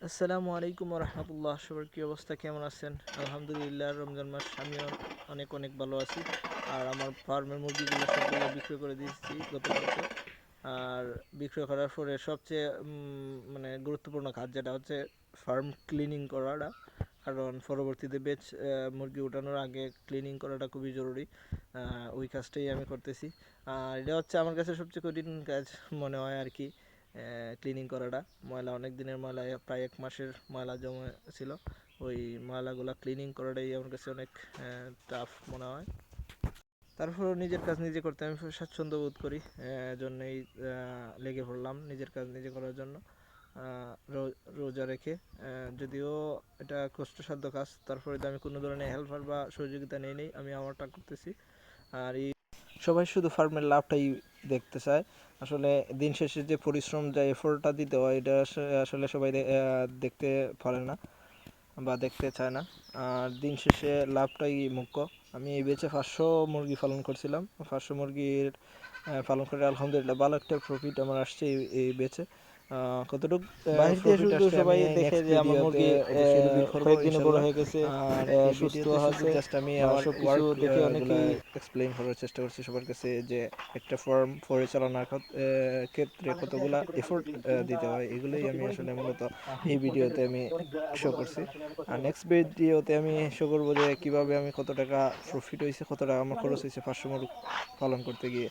আসসালামু আলাইকুম রহমতুল্লাহ, সবার কী অবস্থা, কেমন আছেন? আলহামদুলিল্লাহ, রমজান মাস আমিও অনেক অনেক ভালো আছি। আর আমার ফার্মের মুরগিগুলো সবগুলো বিক্রি করে দিয়েছি গতকালকে। আর বিক্রয় করার পরে সবচেয়ে মানে গুরুত্বপূর্ণ কাজ যেটা হচ্ছে ফার্ম ক্লিনিং করাটা। কারণ পরবর্তীতে মুরগি ওঠানোর আগে ক্লিনিং করাটা খুবই জরুরি। ওই কাজটাই আমি করতেছি। আর এটা হচ্ছে আমার কাছে সবচেয়ে কঠিন কাজ মনে হয় আর কি, ক্লিনিং করাটা। ময়লা, অনেক দিনের ময়লা, প্রায় 1 মাসের ময়লা জমে ছিল। ওই ময়লাগুলো ক্লিনিং করাটাই আমার কাছে অনেক টাফ মনে হয়। তারপরও নিজের কাজ নিজে করতে আমি স্বাচ্ছন্দ্য বোধ করি, জন্যই লেগে পড়লাম নিজের কাজ নিজে করার জন্য। রোজা রেখে, যদিও এটা কষ্টসাধ্য কাজ, তারপরে তো আমি কোনো ধরনের হেল্পার বা সহযোগিতা নেই, আমি আমারটা করতেছি। আর এই সবাই শুধু ফার্মের লাভটাই দেখতে চায়। আসলে দিন শেষে যে পরিশ্রম, যে এফোর্টটা দিতে হয়, এটা আসলে সবাই দেখতে পারে না বা দেখতে চায় না। আর দিন শেষে লাভটাই মুখ্য। আমি এই বেচে 500 মুরগি পালন করছিলাম। 500 মুরগির পালন করে আলহামদুলিল্লাহ ভালো একটা প্রফিট আমার আসছে এই বেচে। কতটুকু বাহির থেকে প্রফিট শুধু আসছে আমি সবাই দেখে নেক্সট যে আমার ভিডিওতে মুরগি অবশ্যই রিভিল করবো কয়েকদিনে বড় ইনশাল্লাহ। হয়ে গেছে, আর এই সুস্থ ভিডিওতে শুধু আছে। জাস্ট আমি আমার সবকিছু ওয়ার্ক দেখে গুলা অনেকেই এক্সপ্লেইন করার চেষ্টা করছি সবার কাছে, যে একটা ফার্ম পরিচালনার ক্ষেত্রে কতগুলা এফোর্ট দিতে হয়, এগুলোই আমি আসলে মূলত এই ভিডিওতে আমি শো করছি। আর নেক্সট ভিডিওতে আমি শো করবো যে কিভাবে আমি কত টাকা প্রফিট হয়েছে, কত টাকা আমার খরচ হয়েছে 500 মুরগ পালন করতে গিয়ে।